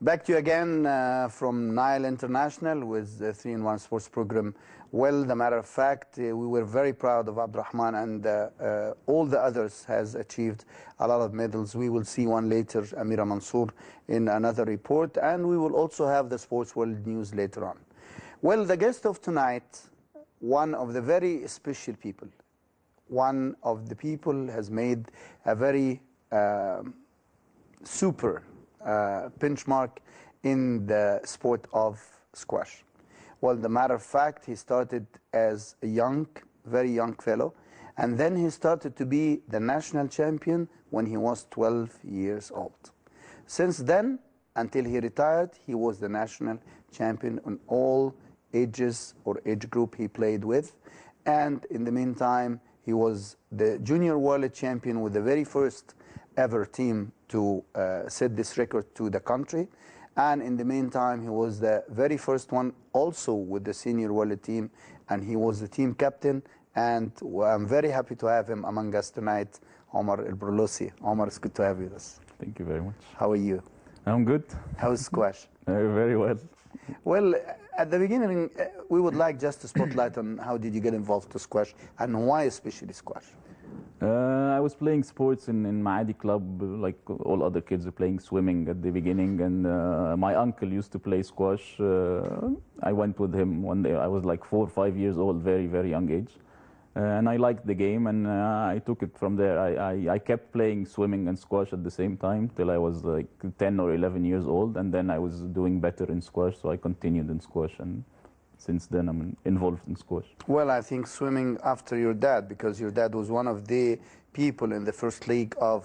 Back to you again from Nile International with the 3-in-1 sports program. Well, the matter of fact, we were very proud of Abdurrahman, and all the others has achieved a lot of medals. We will see one later, Amira Mansour, in another report, and we will also have the Sports World News later on. Well, the guest of tonight, one of the very special people, one of the people has made a very super benchmark in the sport of squash. Well, the matter of fact, he started as a young, very young fellow, and then he started to be the national champion when he was 12 years old. Since then, until he retired, he was the national champion on all ages or age group he played with. And in the meantime, he was the junior world champion with the very first ever team to set this record to the country. And in the meantime, he was the very first one also with the senior world team, and he was the team captain. And I'm very happy to have him among us tonight, Omar El Brulossi. Omar, it's good to have you with us. Thank you very much. How are you? I'm good. How's squash? Very well. Well, at the beginning, we would like just to spotlight on how did you get involved to squash and why especially squash? I was playing sports in Maadi club, like all other kids are playing swimming at the beginning, and my uncle used to play squash. I went with him one day. I was like 4 or 5 years old, very, very young age. And I liked the game, and I took it from there. I kept playing swimming and squash at the same time till I was like 10 or 11 years old, and then I was doing better in squash, so I continued in squash, and since then I'm involved in squash. Well, I think swimming after your dad, because your dad was one of the people in the first league of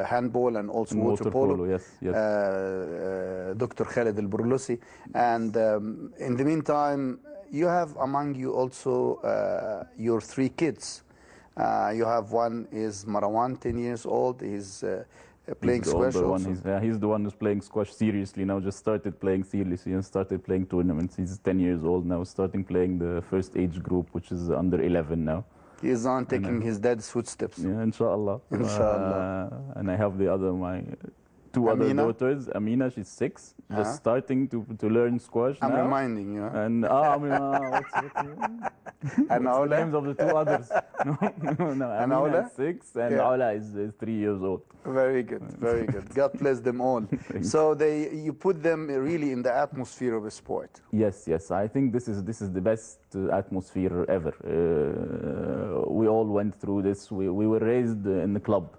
handball and also water polo. Yes, yes. Dr. Khaled El Brulossi. And in the meantime, you have among you also your 3 kids. You have one is Marwan, 10 years old. He's playing squash also. He's the one who's playing squash seriously now, just started playing seriously and started playing tournaments. He's 10 years old now, starting playing the first age group, which is under 11 now. He is on taking his dad's footsteps. Yeah, inshallah. Inshallah. And I have my 2 other daughters. Amina, she's 6, just starting to learn squash I'm now. reminding you. And Amina, And what's Aula? the names of the 2 others? No, And Amina Aula? is 6, and Yeah. Aula is 3 years old. Very good, very good. God bless them all. So you put them really in the atmosphere of a sport. Yes, yes. I think this is the best atmosphere ever. We all went through this. We were raised in the club,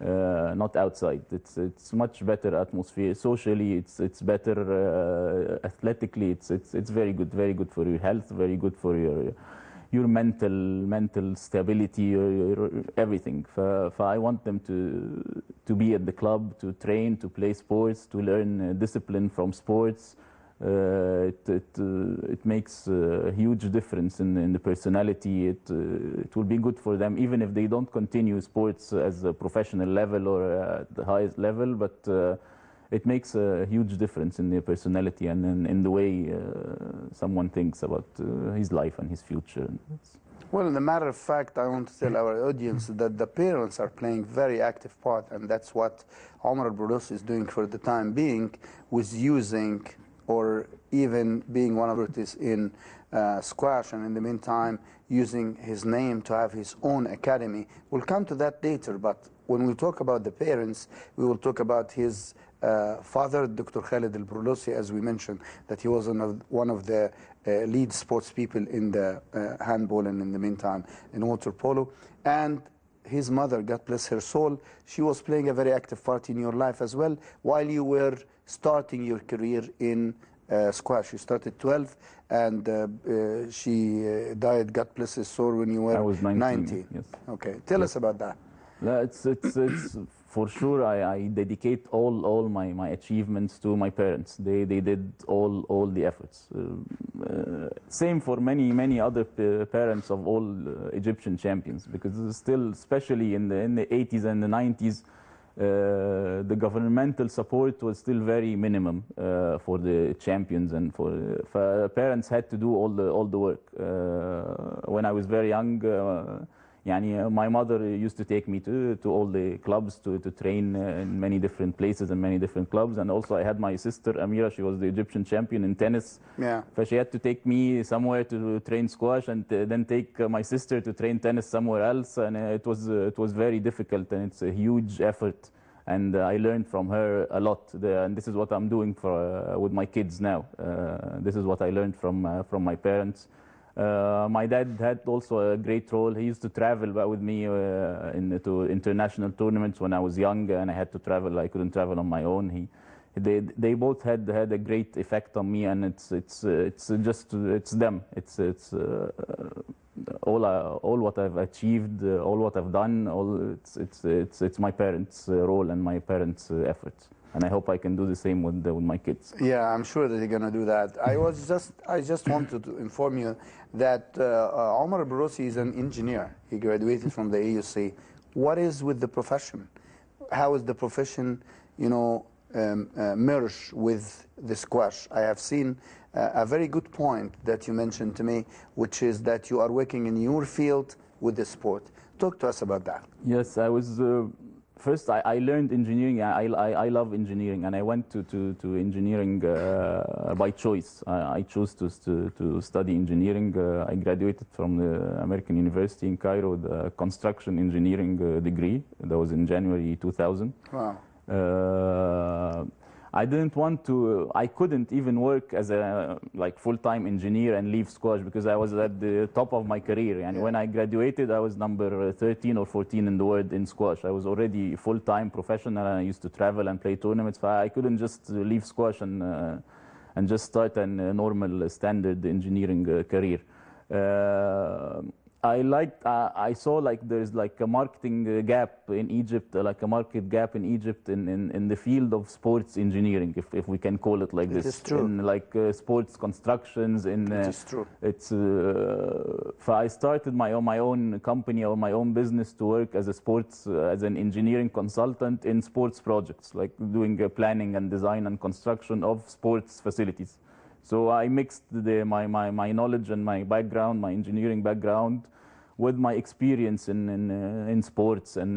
not outside. It's much better atmosphere. Socially, it's better. Athletically, it's very good for your health. Very good for your mental stability, your everything. I want them to be at the club, to train, to play sports, to learn discipline from sports. It makes a huge difference in the personality. It will be good for them, even if they don't continue sports as a professional level or at the highest level, but it makes a huge difference in their personality and in the way someone thinks about his life and his future. Well, in the matter of fact, I want to tell our audience that the parents are playing very active part, and that's what Omar Al-Brulossi is doing for the time being, with using or even being one of it in squash, and in the meantime using his name to have his own academy. We'll come to that later, but when we talk about the parents, we will talk about his father, Dr. Khaled El Brulossi, as we mentioned, that he was one of the lead sports people in the handball and in the meantime in water polo. And his mother, God bless her soul, she was playing a very active part in your life as well while you were starting your career in squash. You started 12 and she died, God bless her soul, when you were I was 19. Yes. Okay, tell us about that. It's for sure. I dedicate all my achievements to my parents. They did all the efforts. Same for many other parents of all Egyptian champions, because still, especially in the 80s and the 90s, the governmental support was still very minimum for the champions, and for parents had to do all the work. When I was very young, يعني my mother used to take me to all the clubs to train in many different places and many different clubs. And also I had my sister Amira, she was the Egyptian champion in tennis. Yeah. So she had to take me somewhere to train squash and then take my sister to train tennis somewhere else. And it was very difficult, and it's a huge effort. And I learned from her a lot. And this is what I'm doing with my kids now. This is what I learned from my parents. My dad had also a great role. He used to travel with me to international tournaments when I was young, and I had to travel. I couldn't travel on my own. They both had a great effect on me, and it's them. It's all what I've achieved, all what I've done. It's my parents' role and my parents' efforts. And I hope I can do the same with my kids. Yeah, I'm sure that you're going to do that. I just wanted to inform you that Omar Barossi is an engineer. He graduated from the AUC. What is with the profession? How is the profession, merge with the squash? I have seen a very good point that you mentioned to me, which is that you are working in your field with the sport. Talk to us about that. Yes, I was. First, I learned engineering. I love engineering, and I went to engineering by choice. I chose to study engineering. I graduated from the American University in Cairo with a construction engineering degree. That was in January 2000. Wow. I didn't want to. I couldn't even work as a full-time engineer and leave squash because I was at the top of my career. And when I graduated, I was number 13 or 14 in the world in squash. I was already full-time professional, and I used to travel and play tournaments. But I couldn't just leave squash and just start a normal standard engineering career. I saw there's a marketing gap in Egypt, like a market gap in Egypt in the field of sports engineering, if we can call it like this. It is true. In sports constructions. It is true. I started my own company or my own business to work as an engineering consultant in sports projects, like doing planning and design and construction of sports facilities. So I mixed my knowledge and my background, my engineering background, with my experience in sports. And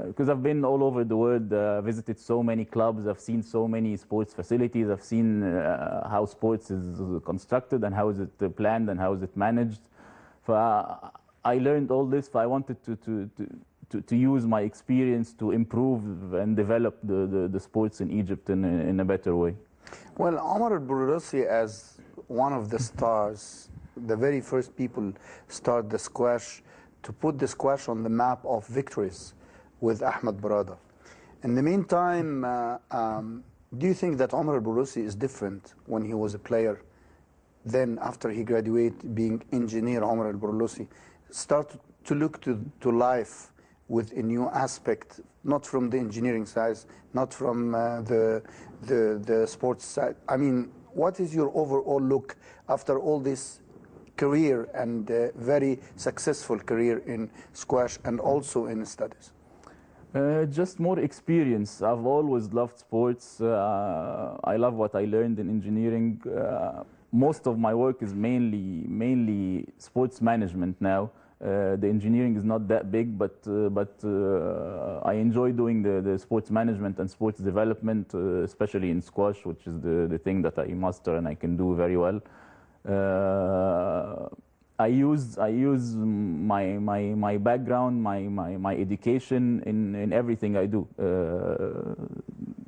because I've been all over the world, visited so many clubs, I've seen so many sports facilities, I've seen how sports is constructed and how is it planned and how is it managed. So I learned all this. I wanted to use my experience to improve and develop the sports in Egypt in a better way. Well, Omar Barossi, as one of the stars, the very first people start the squash, to put the squash on the map of victories with Ahmed Barada. In the meantime, do you think that Omar Barossi is different when he was a player? Then after he graduated, being engineer, Omar Barossi started to look to life with a new aspect, not from the engineering side, not from the sports side. I mean, what is your overall look after all this career and very successful career in squash and also in studies? Just more experience. I've always loved sports. I love what I learned in engineering. Most of my work is mainly sports management now. The engineering is not that big, but I enjoy doing the sports management and sports development, especially in squash, which is the thing that I master and I can do very well. I use my background, my education in everything I do.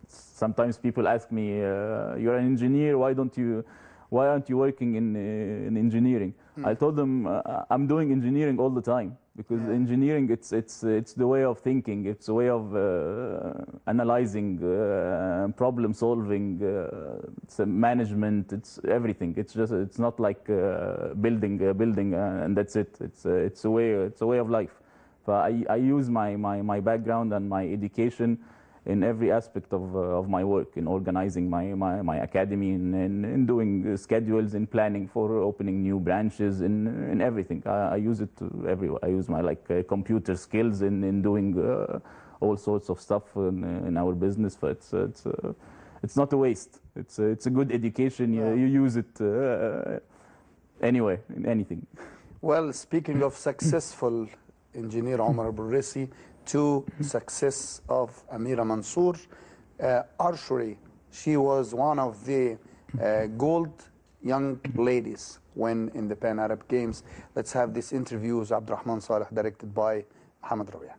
Sometimes people ask me, "You're an engineer. Why aren't you working in engineering?" I told them I'm doing engineering all the time because engineering it's the way of thinking, it's a way of analyzing, problem solving, it's management, it's everything. It's not like building a building and that's it. It's a way of life. But I use my background and my education in every aspect of my work, in organizing my academy, in doing schedules, in planning for opening new branches, in everything. I use it everywhere. I use my computer skills in doing all sorts of stuff in our business. But it's not a waste. It's a good education. You use it anyway in anything. Well, speaking of successful engineer Omar Burrisi to success of Amira Mansour. Archery, she was one of the gold young ladies when in the Pan Arab Games. Let's have this interview with Abdurrahman Saleh, directed by Mohamed Rawia.